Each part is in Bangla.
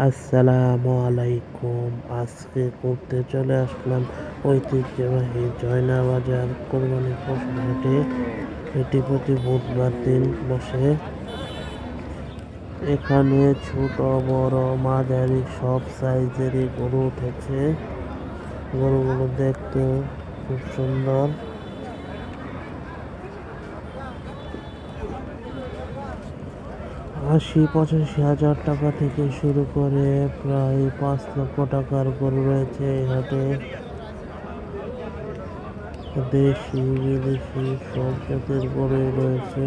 আসসালামু আলাইকুম। আজকে ঘুরতে চলে আসলাম ঐতিহ্যবাহী জয়নাবাজার কোরবানির পশুর হাটে। এটি প্রতি বুধবার দিন বসে। এখানে ছোট বড় মাঝারি সব সাইজেরই গরু উঠেছে। গরুগুলো দেখতে খুব সুন্দর। ৮০-৮৫ হাজার টাকা থেকে শুরু করে প্রায় ৫ লক্ষ টাকার গরু রয়েছে এই হাটে। দেশি বিদেশি সব জাতের গরুই রয়েছে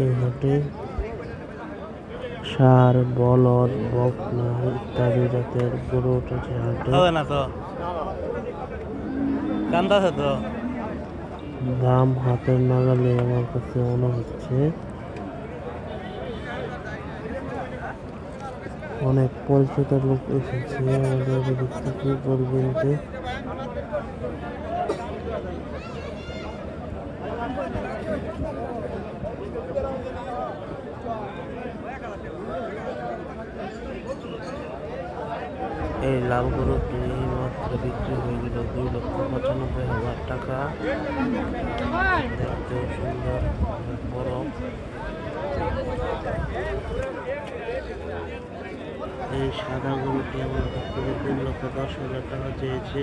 এই হাটে। ষাঁড়, বলদ, বকনা ইত্যাদি জাতের গরু উঠেছে হাটে। দাম হাতের নাগালে আমার কাছে মনে হচ্ছে। অনেক পরিচিত লোক এসেছে আমাদের এদিক থেকে গরু কিনতে। এই লাল গরুটি মাত্র বিক্রি হয়ে গেল ২,৯৫,০০০ টাকা। দেখতেও সুন্দর, বড়। এই সাদা গরুটি আমার কাছ থেকে ৩,১০,০০০ টাকা চেয়েছে।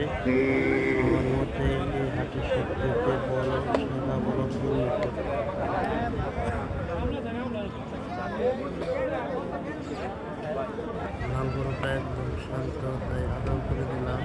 আমার মতে এই হাটে সবথেকে বড় সাদা বড় গরু। লাল গরুটা একদম শান্ত, তাই আদর করে দিলাম।